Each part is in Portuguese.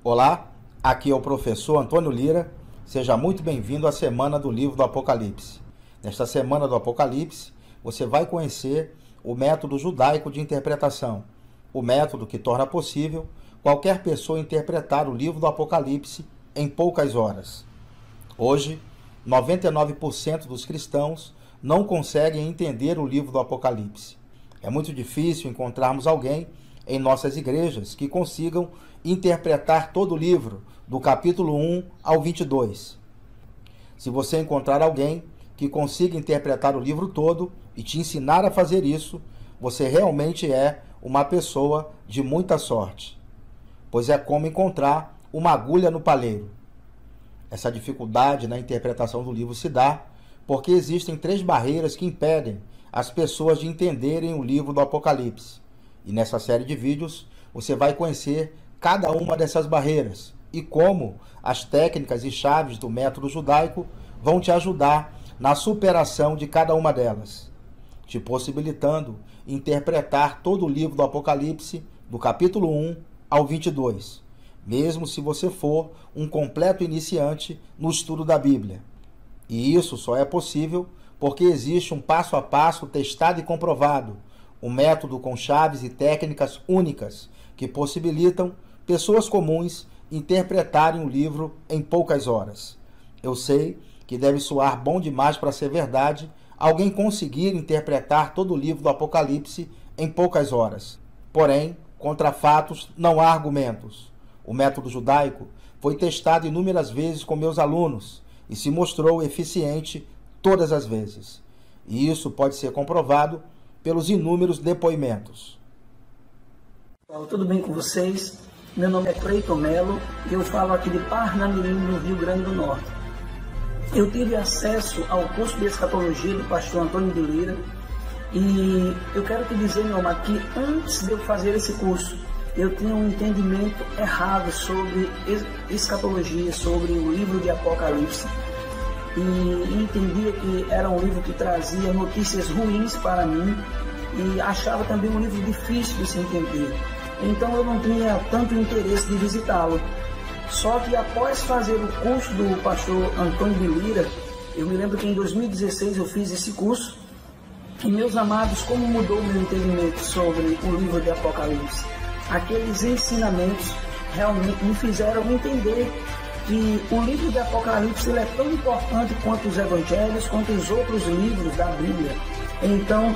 Olá, aqui é o professor Antônio Lira. Seja muito bem-vindo à Semana do Livro do Apocalipse. Nesta Semana do Apocalipse, você vai conhecer o método judaico de interpretação, o método que torna possível qualquer pessoa interpretar o livro do Apocalipse em poucas horas. Hoje, 99% dos cristãos não conseguem entender o livro do Apocalipse. É muito difícil encontrarmos alguém em nossas igrejas que consigam interpretar todo o livro, do capítulo 1 ao 22. Se você encontrar alguém que consiga interpretar o livro todo e te ensinar a fazer isso, você realmente é uma pessoa de muita sorte, pois é como encontrar uma agulha no palheiro. Essa dificuldade na interpretação do livro se dá porque existem 3 barreiras que impedem as pessoas de entenderem o livro do Apocalipse. E nessa série de vídeos você vai conhecer cada uma dessas barreiras e como as técnicas e chaves do método judaico vão te ajudar na superação de cada uma delas, te possibilitando interpretar todo o livro do Apocalipse, do capítulo 1 ao 22, mesmo se você for um completo iniciante no estudo da Bíblia. E isso só é possível porque existe um passo a passo testado e comprovado, um método com chaves e técnicas únicas que possibilitam pessoas comuns interpretarem o livro em poucas horas. Eu sei que deve soar bom demais para ser verdade alguém conseguir interpretar todo o livro do Apocalipse em poucas horas. Porém, contra fatos não há argumentos. O método judaico foi testado inúmeras vezes com meus alunos e se mostrou eficiente todas as vezes. E isso pode ser comprovado pelos inúmeros depoimentos. Tudo bem com vocês? Meu nome é Cleiton Melo e eu falo aqui de Parnamirim, no Rio Grande do Norte. Eu tive acesso ao curso de escatologia do pastor Antônio de Lira e eu quero te dizer, meu amado, que antes de eu fazer esse curso, eu tinha um entendimento errado sobre escatologia, sobre o livro de Apocalipse, e entendia que era um livro que trazia notícias ruins para mim e achava também um livro difícil de se entender. Então eu não tinha tanto interesse de visitá-lo. Só que após fazer o curso do pastor Antônio de Lira, eu me lembro que em 2016 eu fiz esse curso, e meus amados, como mudou o meu entendimento sobre o livro de Apocalipse. Aqueles ensinamentos realmente me fizeram entender que o livro de Apocalipse ele é tão importante quanto os evangelhos, quanto os outros livros da Bíblia. Então,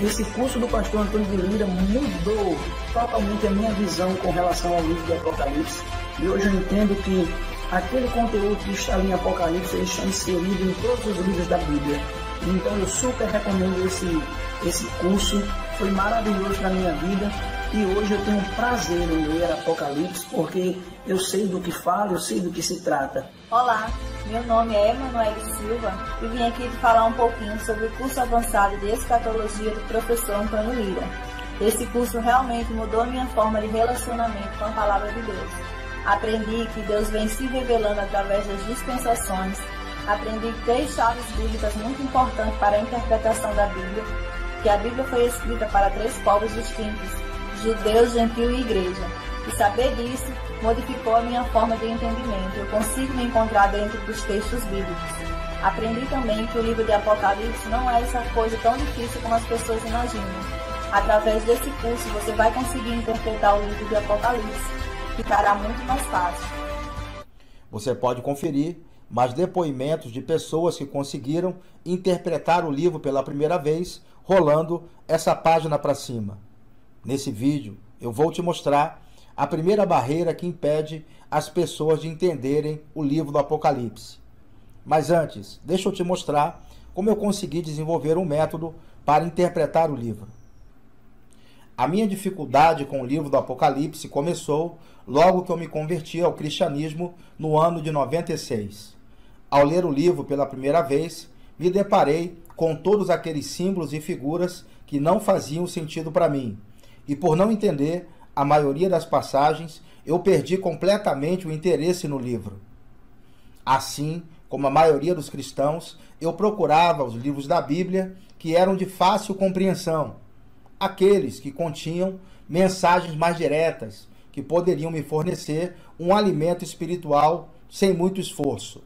esse curso do pastor Antônio de Lira mudou totalmente a minha visão com relação ao livro de Apocalipse. E hoje eu entendo que aquele conteúdo que está ali em Apocalipse ele está inserido em todos os livros da Bíblia. Então eu super recomendo esse curso, foi maravilhoso na minha vida. E hoje eu tenho prazer em ler Apocalipse, porque eu sei do que falo, eu sei do que se trata. Olá, meu nome é Emanuele Silva e vim aqui te falar um pouquinho sobre o curso avançado de escatologia do professor Antônio Lira. Esse curso realmente mudou a minha forma de relacionamento com a palavra de Deus. Aprendi que Deus vem se revelando através das dispensações. Aprendi 3 chaves bíblicas muito importantes para a interpretação da Bíblia, que a Bíblia foi escrita para 3 povos distintos: judeus, gentio e igreja. E saber disso modificou a minha forma de entendimento. Eu consigo me encontrar dentro dos textos bíblicos. Aprendi também que o livro de Apocalipse não é essa coisa tão difícil como as pessoas imaginam. Através desse curso você vai conseguir interpretar o livro de Apocalipse. Ficará muito mais fácil. Você pode conferir mais depoimentos de pessoas que conseguiram interpretar o livro pela primeira vez, rolando essa página para cima. Nesse vídeo, eu vou te mostrar a primeira barreira que impede as pessoas de entenderem o livro do Apocalipse. Mas antes, deixa eu te mostrar como eu consegui desenvolver um método para interpretar o livro. A minha dificuldade com o livro do Apocalipse começou logo que eu me converti ao cristianismo no ano de 96. Ao ler o livro pela primeira vez, me deparei com todos aqueles símbolos e figuras que não faziam sentido para mim. E por não entender a maioria das passagens, eu perdi completamente o interesse no livro. Assim como a maioria dos cristãos, eu procurava os livros da Bíblia que eram de fácil compreensão, aqueles que continham mensagens mais diretas, que poderiam me fornecer um alimento espiritual sem muito esforço.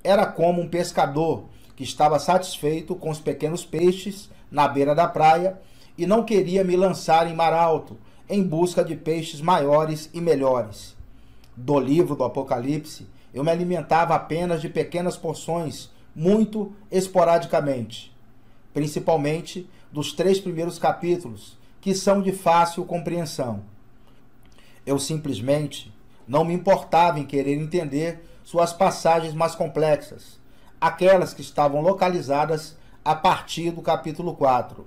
Era como um pescador que estava satisfeito com os pequenos peixes na beira da praia e não queria me lançar em mar alto em busca de peixes maiores e melhores. Do livro do Apocalipse, eu me alimentava apenas de pequenas porções, muito esporadicamente, principalmente dos 3 primeiros capítulos, que são de fácil compreensão. Eu simplesmente não me importava em querer entender suas passagens mais complexas, aquelas que estavam localizadas a partir do capítulo 4.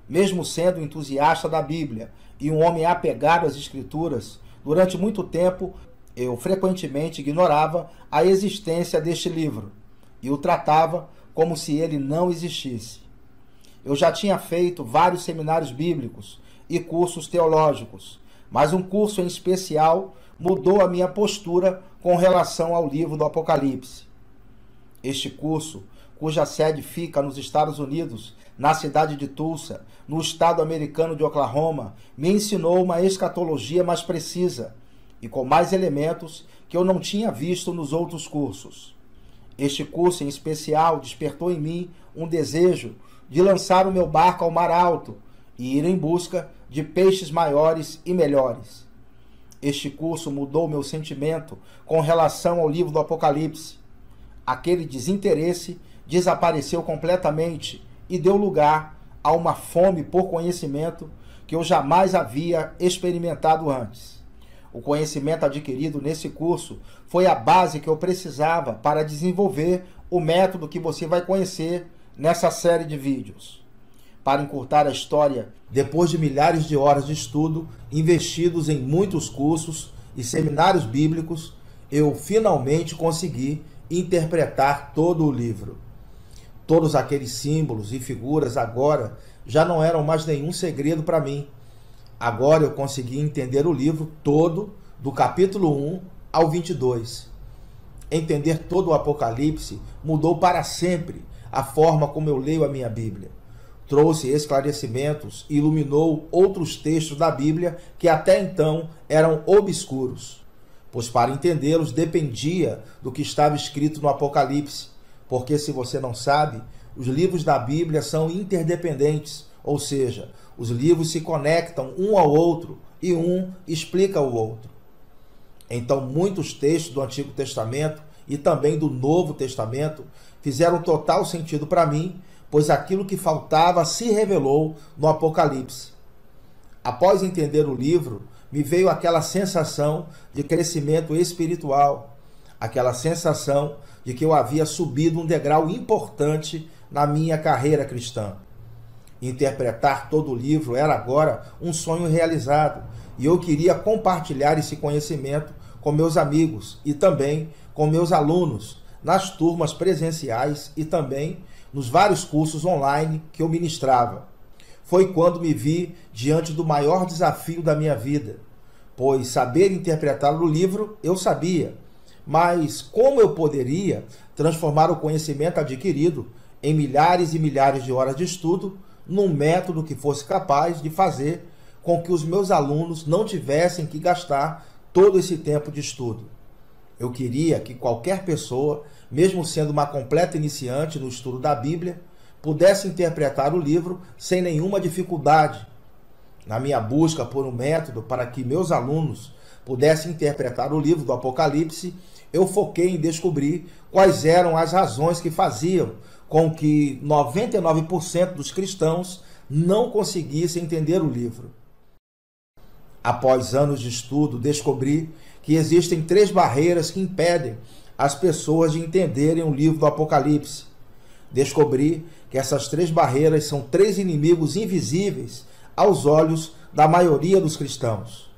Mesmo sendo entusiasta da Bíblia e um homem apegado às Escrituras, durante muito tempo eu frequentemente ignorava a existência deste livro e o tratava como se ele não existisse. Eu já tinha feito vários seminários bíblicos e cursos teológicos, mas um curso em especial mudou a minha postura com relação ao livro do Apocalipse. Este curso, cuja sede fica nos Estados Unidos, na cidade de Tulsa, no estado americano de Oklahoma, me ensinou uma escatologia mais precisa e com mais elementos que eu não tinha visto nos outros cursos. Este curso em especial despertou em mim um desejo de lançar o meu barco ao mar alto e ir em busca de peixes maiores e melhores. Este curso mudou meu sentimento com relação ao livro do Apocalipse. Aquele desinteresse desapareceu completamente e deu lugar a uma fome por conhecimento que eu jamais havia experimentado antes. O conhecimento adquirido nesse curso foi a base que eu precisava para desenvolver o método que você vai conhecer nessa série de vídeos. Para encurtar a história, depois de milhares de horas de estudo, investidos em muitos cursos e seminários bíblicos, eu finalmente consegui interpretar todo o livro. Todos aqueles símbolos e figuras agora já não eram mais nenhum segredo para mim. Agora eu consegui entender o livro todo, do capítulo 1 ao 22. Entender todo o Apocalipse mudou para sempre a forma como eu leio a minha Bíblia. Trouxe esclarecimentos e iluminou outros textos da Bíblia que até então eram obscuros, pois para entendê-los dependia do que estava escrito no Apocalipse, porque se você não sabe, os livros da Bíblia são interdependentes, ou seja, os livros se conectam um ao outro e um explica o outro. Então muitos textos do Antigo Testamento e também do Novo Testamento fizeram total sentido para mim, pois aquilo que faltava se revelou no Apocalipse. Após entender o livro, me veio aquela sensação de crescimento espiritual, aquela sensação de que eu havia subido um degrau importante na minha carreira cristã. Interpretar todo o livro era agora um sonho realizado, e eu queria compartilhar esse conhecimento com meus amigos e também com meus alunos, nas turmas presenciais e também nos vários cursos online que eu ministrava. Foi quando me vi diante do maior desafio da minha vida, pois saber interpretar o livro eu sabia, mas como eu poderia transformar o conhecimento adquirido em milhares e milhares de horas de estudo num método que fosse capaz de fazer com que os meus alunos não tivessem que gastar todo esse tempo de estudo? Eu queria que qualquer pessoa, mesmo sendo uma completa iniciante no estudo da Bíblia, pudesse interpretar o livro sem nenhuma dificuldade. Na minha busca por um método para que meus alunos pudessem interpretar o livro do Apocalipse, eu foquei em descobrir quais eram as razões que faziam com que 99% dos cristãos não conseguissem entender o livro. Após anos de estudo, descobri que existem 3 barreiras que impedem as pessoas de entenderem o livro do Apocalipse. Descobri que essas 3 barreiras são 3 inimigos invisíveis aos olhos da maioria dos cristãos.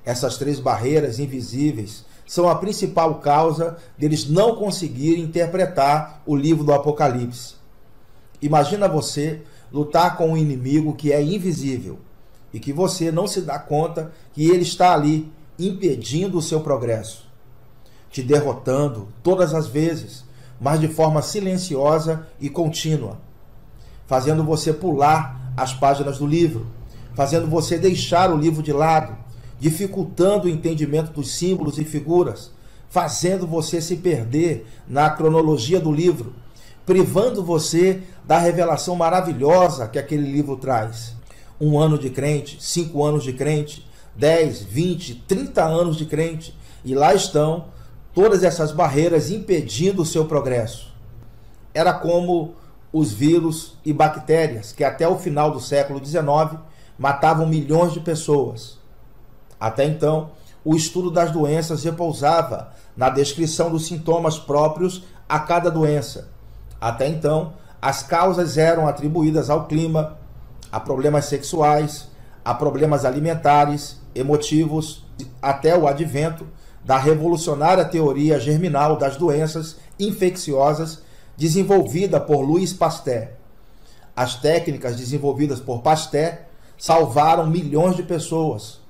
Essas 3 barreiras invisíveis são a principal causa deles não conseguirem interpretar o livro do Apocalipse. Imagina você lutar com um inimigo que é invisível e que você não se dá conta que ele está ali, impedindo o seu progresso, te derrotando todas as vezes, mas de forma silenciosa e contínua, fazendo você pular as páginas do livro, fazendo você deixar o livro de lado, dificultando o entendimento dos símbolos e figuras, fazendo você se perder na cronologia do livro, privando você da revelação maravilhosa que aquele livro traz. 1 ano de crente, 5 anos de crente, 10, 20, 30 anos de crente, e lá estão todas essas barreiras impedindo o seu progresso. Era como os vírus e bactérias que até o final do século XIX matavam milhões de pessoas. Até então, o estudo das doenças repousava na descrição dos sintomas próprios a cada doença. Até então, as causas eram atribuídas ao clima, a problemas sexuais, a problemas alimentares, emotivos, até o advento da revolucionária teoria germinal das doenças infecciosas desenvolvida por Louis Pasteur. As técnicas desenvolvidas por Pasteur salvaram milhões de pessoas.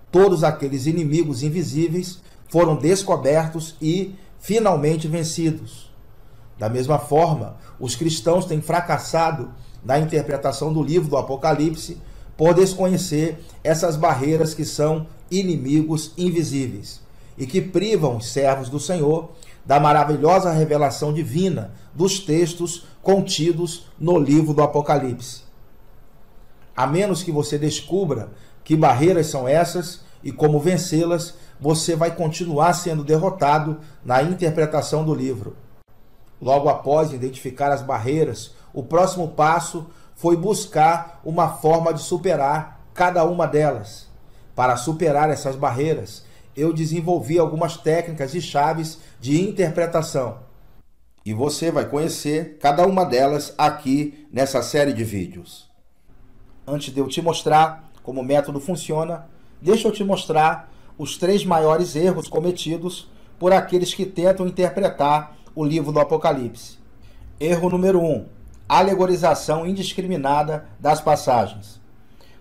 Todos aqueles inimigos invisíveis foram descobertos e finalmente vencidos. Da mesma forma, os cristãos têm fracassado na interpretação do livro do Apocalipse por desconhecer essas barreiras que são inimigos invisíveis e que privam os servos do Senhor da maravilhosa revelação divina dos textos contidos no livro do Apocalipse. A menos que você descubra que barreiras são essas e como vencê-las, você vai continuar sendo derrotado na interpretação do livro. Logo após identificar as barreiras, o próximo passo foi buscar uma forma de superar cada uma delas. Para superar essas barreiras, eu desenvolvi algumas técnicas e chaves de interpretação. E você vai conhecer cada uma delas aqui nessa série de vídeos. Antes de eu te mostrar como o método funciona, deixa eu te mostrar os 3 maiores erros cometidos por aqueles que tentam interpretar o livro do Apocalipse. Erro número 1. Alegorização indiscriminada das passagens.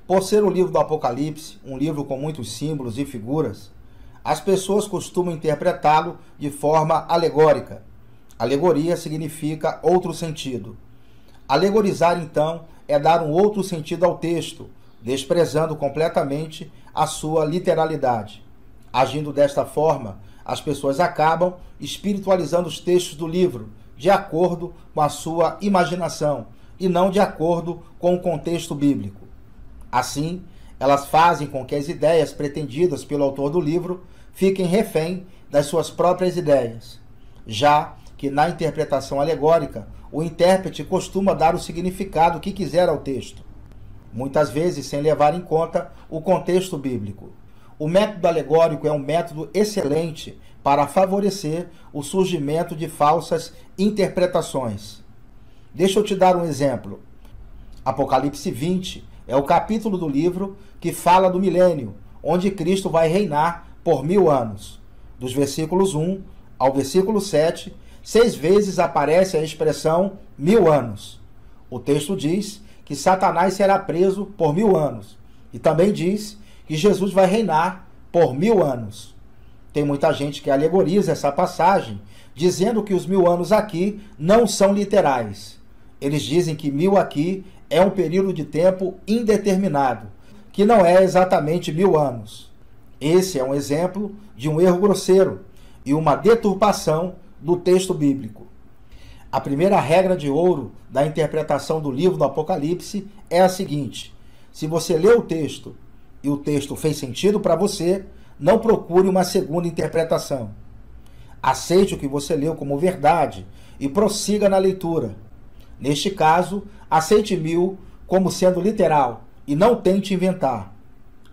Por ser o livro do Apocalipse, um livro com muitos símbolos e figuras, as pessoas costumam interpretá-lo de forma alegórica. Alegoria significa outro sentido. Alegorizar, então, é dar um outro sentido ao texto, desprezando completamente a sua literalidade. Agindo desta forma, as pessoas acabam espiritualizando os textos do livro de acordo com a sua imaginação e não de acordo com o contexto bíblico. Assim, elas fazem com que as ideias pretendidas pelo autor do livro fiquem refém das suas próprias ideias, já que na interpretação alegórica, o intérprete costuma dar o significado que quiser ao texto, muitas vezes sem levar em conta o contexto bíblico. O método alegórico é um método excelente para favorecer o surgimento de falsas interpretações. Deixa eu te dar um exemplo. Apocalipse 20 é o capítulo do livro que fala do milênio, onde Cristo vai reinar por 1000 anos. Dos versículos 1 ao versículo 7, 6 vezes aparece a expressão 1000 anos. O texto diz que Satanás será preso por 1000 anos. E também diz que Jesus vai reinar por 1000 anos. Tem muita gente que alegoriza essa passagem, dizendo que os 1000 anos aqui não são literais. Eles dizem que 1000 aqui é um período de tempo indeterminado, que não é exatamente 1000 anos. Esse é um exemplo de um erro grosseiro e uma deturpação do texto bíblico. A primeira regra de ouro da interpretação do livro do Apocalipse é a seguinte: se você lê o texto e o texto fez sentido para você, não procure uma segunda interpretação. Aceite o que você leu como verdade e prossiga na leitura. Neste caso, aceite 1000 como sendo literal e não tente inventar.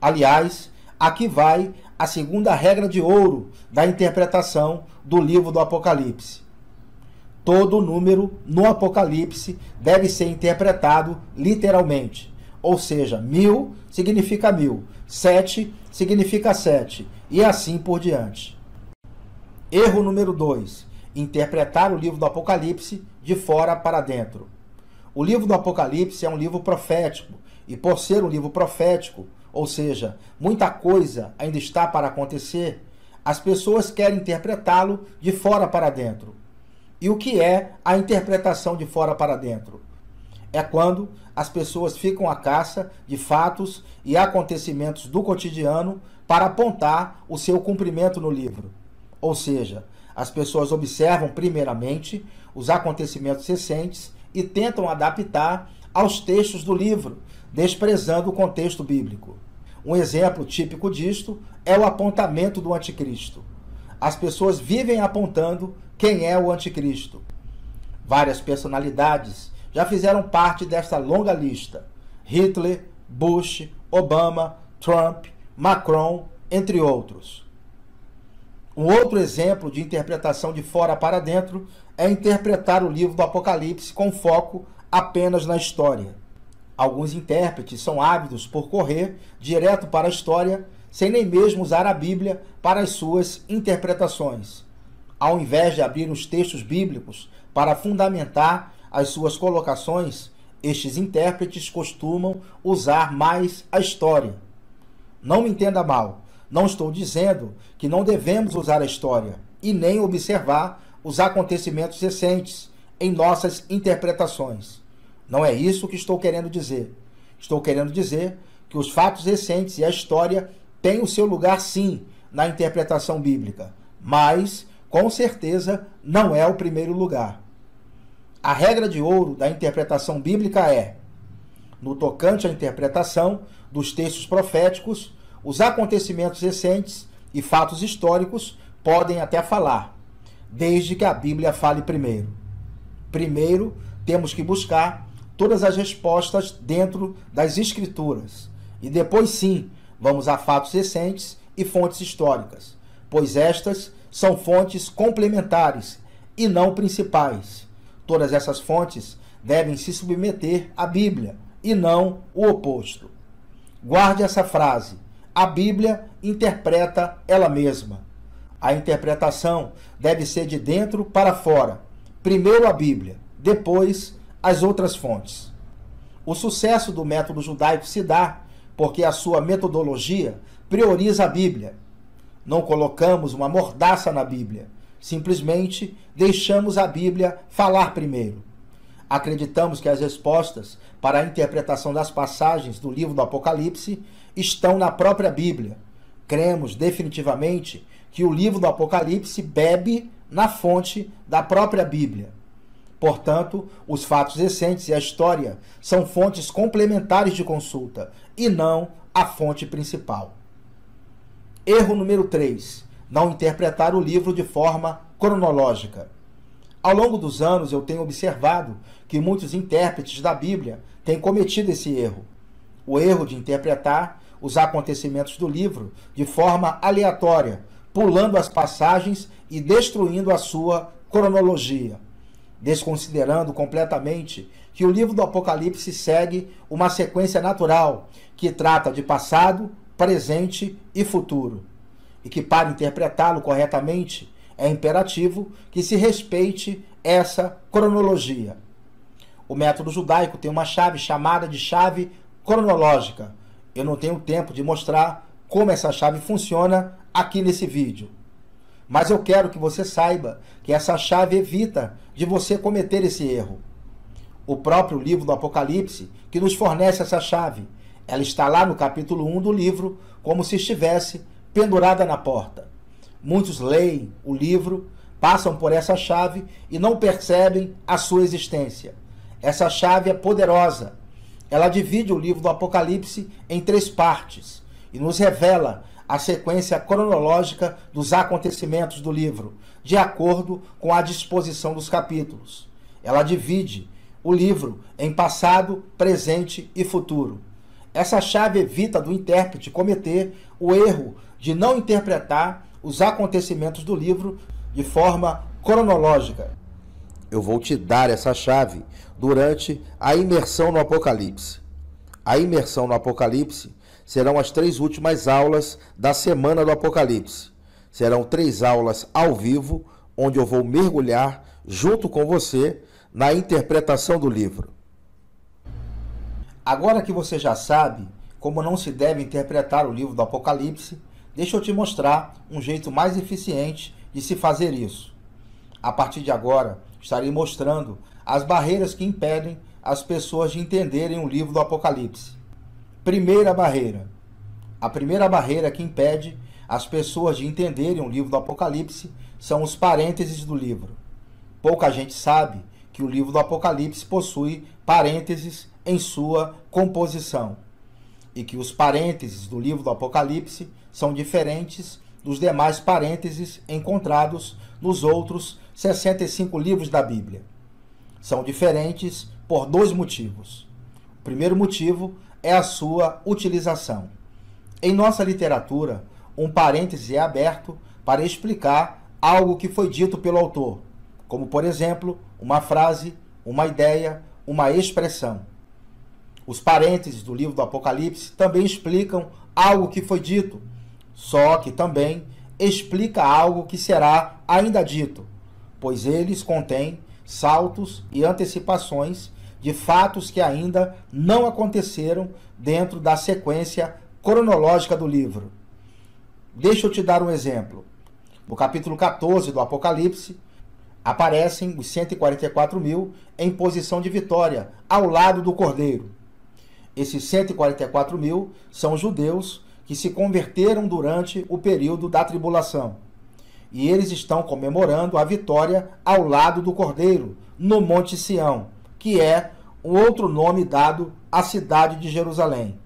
Aliás, aqui vai a segunda regra de ouro da interpretação do livro do Apocalipse. Todo número no Apocalipse deve ser interpretado literalmente. Ou seja, 1000 significa 1000, 7 significa 7 e assim por diante. Erro número 2. Interpretar o livro do Apocalipse de fora para dentro. O livro do Apocalipse é um livro profético e por ser um livro profético, ou seja, muita coisa ainda está para acontecer, as pessoas querem interpretá-lo de fora para dentro. E o que é a interpretação de fora para dentro? É quando as pessoas ficam à caça de fatos e acontecimentos do cotidiano para apontar o seu cumprimento no livro. Ou seja, as pessoas observam primeiramente os acontecimentos recentes e tentam adaptar aos textos do livro, desprezando o contexto bíblico. Um exemplo típico disto é o apontamento do anticristo. As pessoas vivem apontando quem é o anticristo. Várias personalidades já fizeram parte desta longa lista: Hitler, Bush, Obama, Trump, Macron, entre outros. Um outro exemplo de interpretação de fora para dentro é interpretar o livro do Apocalipse com foco apenas na história. Alguns intérpretes são ávidos por correr direto para a história, sem nem mesmo usar a Bíblia para as suas interpretações. Ao invés de abrir os textos bíblicos para fundamentar as suas colocações, estes intérpretes costumam usar mais a história. Não me entenda mal, não estou dizendo que não devemos usar a história e nem observar os acontecimentos recentes em nossas interpretações. Não é isso que estou querendo dizer. Estou querendo dizer que os fatos recentes e a história têm o seu lugar, sim, na interpretação bíblica, mas, com certeza, não é o primeiro lugar. A regra de ouro da interpretação bíblica é: no tocante à interpretação dos textos proféticos, os acontecimentos recentes e fatos históricos podem até falar, desde que a Bíblia fale primeiro. Primeiro, temos que buscar todas as respostas dentro das Escrituras. E depois, sim, vamos a fatos recentes e fontes históricas, pois estas são fontes complementares e não principais. Todas essas fontes devem se submeter à Bíblia e não o oposto. Guarde essa frase: a Bíblia interpreta ela mesma. A interpretação deve ser de dentro para fora. Primeiro a Bíblia, depois as outras fontes. O sucesso do método judaico se dá porque a sua metodologia prioriza a Bíblia. Não colocamos uma mordaça na Bíblia, simplesmente deixamos a Bíblia falar primeiro. Acreditamos que as respostas para a interpretação das passagens do livro do Apocalipse estão na própria Bíblia. Cremos definitivamente que o livro do Apocalipse bebe na fonte da própria Bíblia. Portanto, os fatos recentes e a história são fontes complementares de consulta e não a fonte principal. Erro número 3. Não interpretar o livro de forma cronológica. Ao longo dos anos, eu tenho observado que muitos intérpretes da Bíblia têm cometido esse erro. O erro de interpretar os acontecimentos do livro de forma aleatória, pulando as passagens e destruindo a sua cronologia, desconsiderando completamente que o livro do Apocalipse segue uma sequência natural que trata de passado, presente e futuro, e que para interpretá-lo corretamente é imperativo que se respeite essa cronologia. O método judaico tem uma chave chamada de chave cronológica. Eu não tenho tempo de mostrar como essa chave funciona aqui nesse vídeo. Mas eu quero que você saiba que essa chave evita de você cometer esse erro. O próprio livro do Apocalipse que nos fornece essa chave. Ela está lá no capítulo 1 do livro, como se estivesse pendurada na porta. Muitos leem o livro, passam por essa chave e não percebem a sua existência. Essa chave é poderosa. Ela divide o livro do Apocalipse em 3 partes e nos revela a sequência cronológica dos acontecimentos do livro, de acordo com a disposição dos capítulos. Ela divide o livro em passado, presente e futuro. Essa chave evita do intérprete cometer o erro de não interpretar os acontecimentos do livro de forma cronológica. Eu vou te dar essa chave durante a imersão no Apocalipse. A imersão no Apocalipse serão as 3 últimas aulas da semana do Apocalipse. Serão 3 aulas ao vivo, onde eu vou mergulhar junto com você na interpretação do livro. Agora que você já sabe como não se deve interpretar o livro do Apocalipse, deixa eu te mostrar um jeito mais eficiente de se fazer isso. A partir de agora, estarei mostrando as barreiras que impedem as pessoas de entenderem o livro do Apocalipse. Primeira barreira: A primeira barreira que impede as pessoas de entenderem o livro do Apocalipse são os parênteses do livro. Pouca gente sabe que o livro do Apocalipse possui parênteses em sua composição e que os parênteses do livro do Apocalipse são diferentes dos demais parênteses encontrados nos outros 65 livros da Bíblia. São diferentes por dois motivos. O primeiro motivo é a sua utilização. Em nossa literatura, um parêntese é aberto para explicar algo que foi dito pelo autor, como, por exemplo, uma frase, uma ideia, uma expressão. Os parênteses do livro do Apocalipse também explicam algo que foi dito, só que também explica algo que será ainda dito, pois eles contêm saltos e antecipações de fatos que ainda não aconteceram dentro da sequência cronológica do livro. Deixa eu te dar um exemplo. No capítulo 14 do Apocalipse, aparecem os 144.000 em posição de vitória, ao lado do Cordeiro. Esses 144.000 são judeus que se converteram durante o período da tribulação. E eles estão comemorando a vitória ao lado do Cordeiro, no Monte Sião, que é um outro nome dado à cidade de Jerusalém.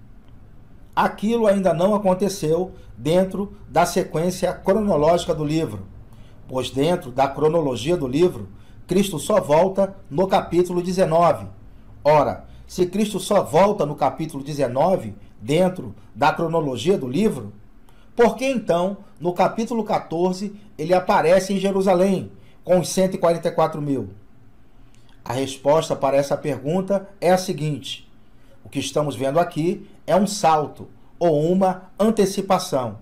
Aquilo ainda não aconteceu dentro da sequência cronológica do livro, pois dentro da cronologia do livro, Cristo só volta no capítulo 19. Ora, se Cristo só volta no capítulo 19, dentro da cronologia do livro, por que então, no capítulo 14, ele aparece em Jerusalém, com os 144.000? A resposta para essa pergunta é a seguinte: o que estamos vendo aqui é um salto, ou uma antecipação.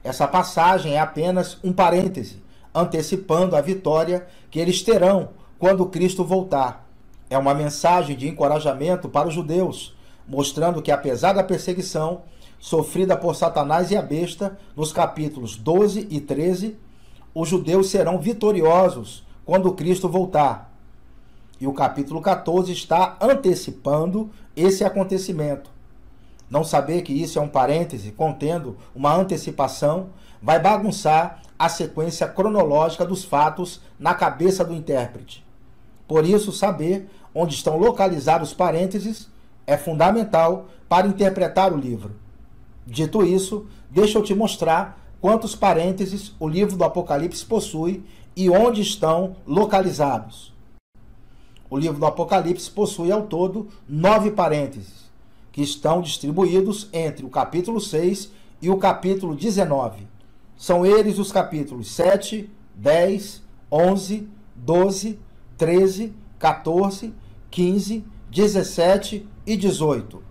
Essa passagem é apenas um parêntese, antecipando a vitória que eles terão quando Cristo voltar. É uma mensagem de encorajamento para os judeus, mostrando que apesar da perseguição sofrida por Satanás e a besta, nos capítulos 12 e 13, os judeus serão vitoriosos quando Cristo voltar. E o capítulo 14 está antecipando esse acontecimento. Não saber que isso é um parêntese contendo uma antecipação vai bagunçar a sequência cronológica dos fatos na cabeça do intérprete. Por isso, saber onde estão localizados os parênteses é fundamental para interpretar o livro. Dito isso, deixa eu te mostrar quantos parênteses o livro do Apocalipse possui e onde estão localizados. O livro do Apocalipse possui ao todo 9 parênteses, que estão distribuídos entre o capítulo 6 e o capítulo 19. São eles os capítulos 7, 10, 11, 12, 13, 14, 15, 17 e 18.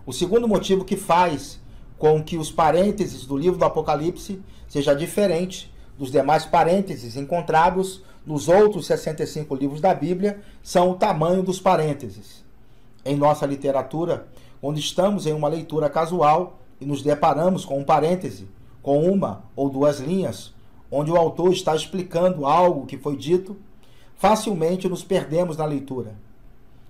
O segundo motivo que faz com que os parênteses do livro do Apocalipse seja diferente dos demais parênteses encontrados nos outros 65 livros da Bíblia são o tamanho dos parênteses. Em nossa literatura, quando estamos em uma leitura casual e nos deparamos com um parêntese, com uma ou duas linhas, onde o autor está explicando algo que foi dito, facilmente nos perdemos na leitura.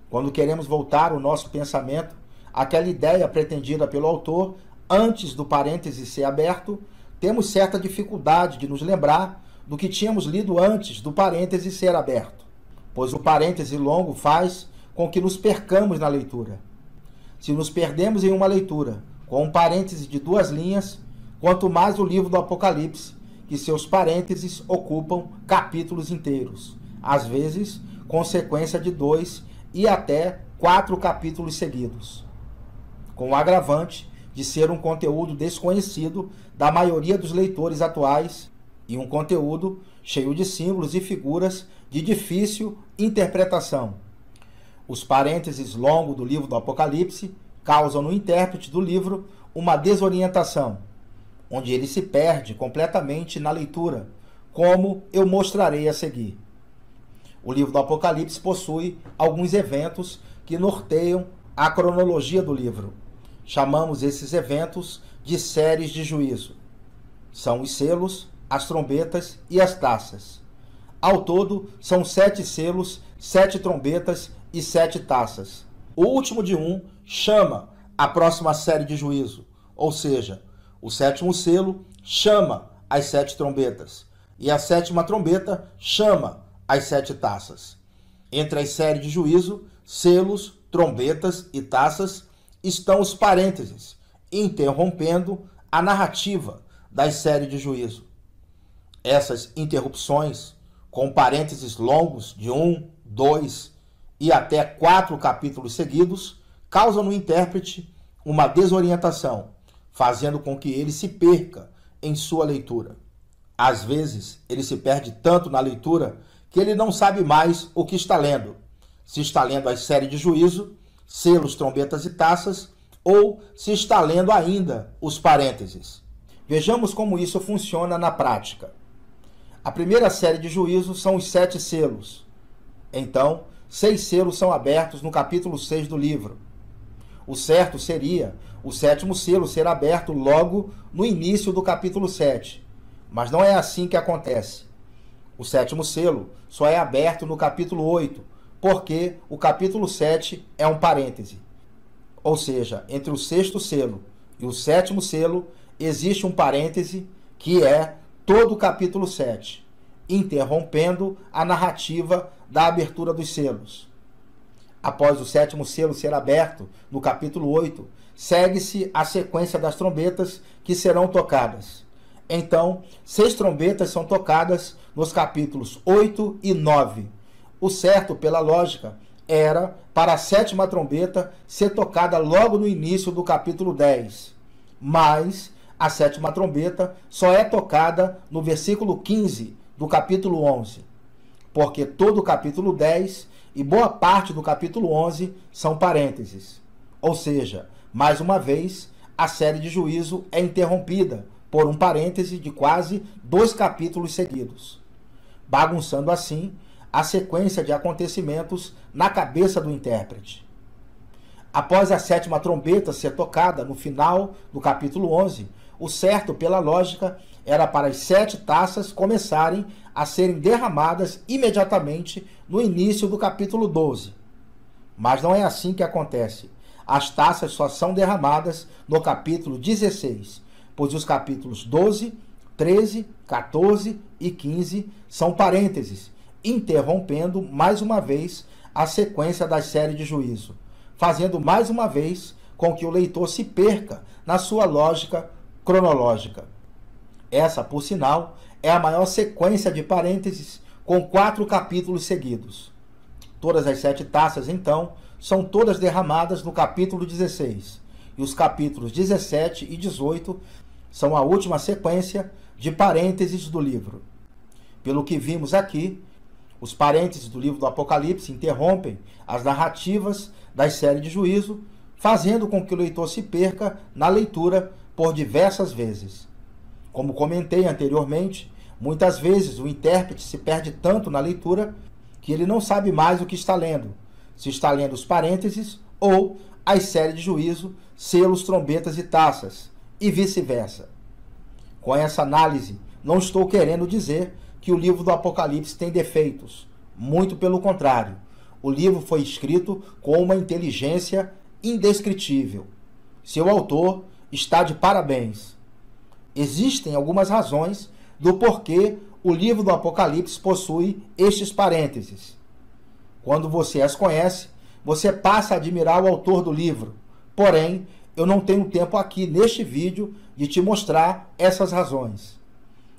Quando queremos voltar o nosso pensamento àquela ideia pretendida pelo autor, antes do parêntese ser aberto, temos certa dificuldade de nos lembrar do que tínhamos lido antes do parêntese ser aberto, pois o parêntese longo faz com que nos percamos na leitura. Se nos perdemos em uma leitura com um parêntese de 2 linhas, quanto mais o livro do Apocalipse, que seus parênteses ocupam capítulos inteiros, às vezes com sequência de 2 e até 4 capítulos seguidos, com o agravante de ser um conteúdo desconhecido da maioria dos leitores atuais e um conteúdo cheio de símbolos e figuras de difícil interpretação. Os parênteses longos do livro do Apocalipse causam no intérprete do livro uma desorientação, onde ele se perde completamente na leitura, como eu mostrarei a seguir. O livro do Apocalipse possui alguns eventos que norteiam a cronologia do livro. Chamamos esses eventos de séries de juízo. São os selos, as trombetas e as taças. Ao todo, são 7 selos, 7 trombetas e 7 taças. O último de chama a próxima série de juízo, ou seja, O sétimo selo chama as 7 trombetas, e a 7ª trombeta chama as 7 taças. Entre as séries de juízo, selos, trombetas e taças, estão os parênteses, interrompendo a narrativa das séries de juízo. Essas interrupções, com parênteses longos de 1, 2 e até 4 capítulos seguidos, causam no intérprete uma desorientação, fazendo com que ele se perca em sua leitura. Às vezes, ele se perde tanto na leitura que ele não sabe mais o que está lendo. Se está lendo as séries de juízo, selos, trombetas e taças, ou se está lendo ainda os parênteses. Vejamos como isso funciona na prática. A primeira série de juízo são os 7 selos. Então, 6 selos são abertos no capítulo 6 do livro. O certo seria o 7º selo ser aberto logo no início do capítulo 7. Mas não é assim que acontece. O 7º selo só é aberto no capítulo 8, porque o capítulo 7 é um parêntese. Ou seja, entre o 6º selo e o 7º selo existe um parêntese que é todo o capítulo 7, interrompendo a narrativa da abertura dos selos. Após o 7º selo ser aberto, no capítulo 8, segue-se a sequência das trombetas que serão tocadas. Então, 6 trombetas são tocadas nos capítulos 8 e 9. O certo, pela lógica, era para a 7ª trombeta ser tocada logo no início do capítulo 10. Mas a 7ª trombeta só é tocada no versículo 15 do capítulo 11, porque todo o capítulo 10 e boa parte do capítulo 11 são parênteses. Ou seja, mais uma vez, a série de juízo é interrompida por um parêntese de quase 2 capítulos seguidos, bagunçando assim a sequência de acontecimentos na cabeça do intérprete. Após a 7ª trombeta ser tocada no final do capítulo 11, o certo, pela lógica, era para as 7 taças começarem a serem derramadas imediatamente no início do capítulo 12. Mas não é assim que acontece. As taças só são derramadas no capítulo 16, pois os capítulos 12, 13, 14 e 15 são parênteses, interrompendo mais uma vez a sequência da série de juízo, fazendo mais uma vez com que o leitor se perca na sua lógica cronológica. Essa, por sinal, é a maior sequência de parênteses com 4 capítulos seguidos. Todas as 7 taças, então, são todas derramadas no capítulo 16, e os capítulos 17 e 18 são a última sequência de parênteses do livro. Pelo que vimos aqui, os parênteses do livro do Apocalipse interrompem as narrativas das séries de juízo, fazendo com que o leitor se perca na leitura por diversas vezes. Como comentei anteriormente, muitas vezes o intérprete se perde tanto na leitura que ele não sabe mais o que está lendo, se está lendo os parênteses ou as séries de juízo, selos, trombetas e taças, e vice-versa. Com essa análise, não estou querendo dizer que o livro do Apocalipse tem defeitos. Muito pelo contrário. O livro foi escrito com uma inteligência indescritível. Seu autor está de parabéns. Existem algumas razões do porquê o livro do Apocalipse possui estes parênteses. Quando você as conhece, você passa a admirar o autor do livro. Porém, eu não tenho tempo aqui neste vídeo de te mostrar essas razões.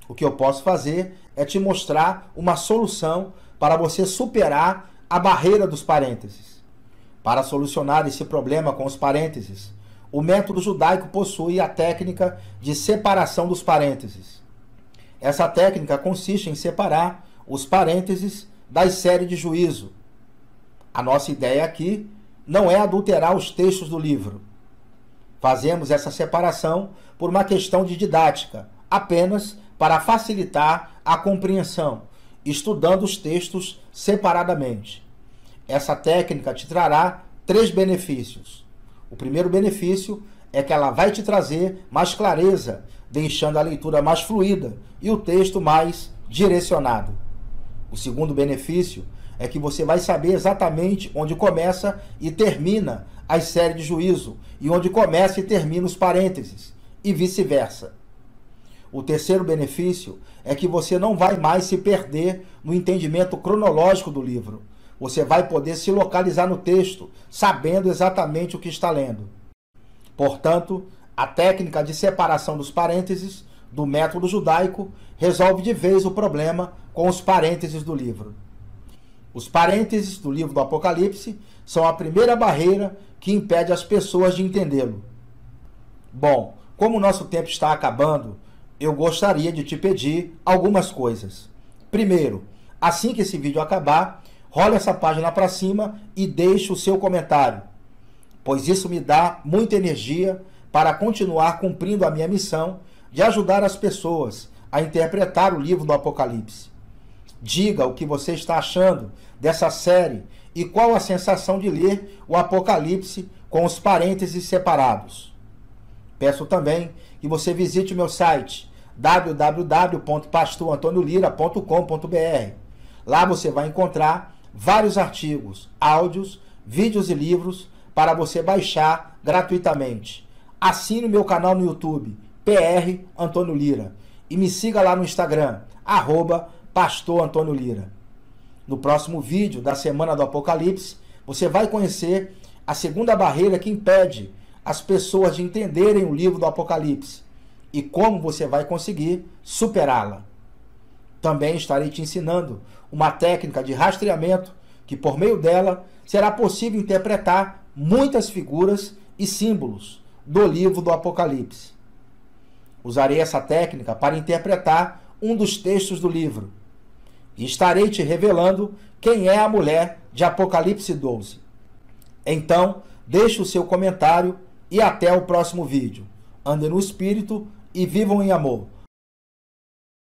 O que eu posso fazer é te mostrar uma solução para você superar a barreira dos parênteses. Para solucionar esse problema com os parênteses, o método judaico possui a técnica de separação dos parênteses. Essa técnica consiste em separar os parênteses das séries de juízo. A nossa ideia aqui não é adulterar os textos do livro. Fazemos essa separação por uma questão de didática, apenas para facilitar a compreensão, estudando os textos separadamente. Essa técnica te trará 3 benefícios. O primeiro benefício é que ela vai te trazer mais clareza, deixando a leitura mais fluida e o texto mais direcionado. O segundo benefício é que você vai saber exatamente onde começa e termina as séries de juízo e onde começa e termina os parênteses. e vice-versa. O terceiro benefício é que você não vai mais se perder no entendimento cronológico do livro. Você vai poder se localizar no texto, sabendo exatamente o que está lendo. Portanto, a técnica de separação dos parênteses do método judaico resolve de vez o problema com os parênteses do livro. Os parênteses do livro do Apocalipse são a primeira barreira que impede as pessoas de entendê-lo. Bom, como o nosso tempo está acabando, eu gostaria de te pedir algumas coisas. Primeiro, assim que esse vídeo acabar, role essa página para cima e deixe o seu comentário, pois isso me dá muita energia para continuar cumprindo a minha missão de ajudar as pessoas a interpretar o livro do Apocalipse. Diga o que você está achando dessa série e qual a sensação de ler o Apocalipse com os parênteses separados. Peço também que você visite meu site www.pastorantoniolira.com.br. Lá você vai encontrar vários artigos, áudios, vídeos e livros para você baixar gratuitamente. Assine o meu canal no YouTube, PR Antônio Lira, e me siga lá no Instagram, @Pastor Antônio Lira. No próximo vídeo da Semana do Apocalipse, você vai conhecer a segunda barreira que impede as pessoas de entenderem o livro do Apocalipse e como você vai conseguir superá-la. Também estarei te ensinando uma técnica de rastreamento que, por meio dela, será possível interpretar muitas figuras e símbolos do livro do Apocalipse. Usarei essa técnica para interpretar um dos textos do livro e estarei te revelando quem é a mulher de Apocalipse 12. Então, deixe o seu comentário e até o próximo vídeo. Andem no Espírito e vivam em amor.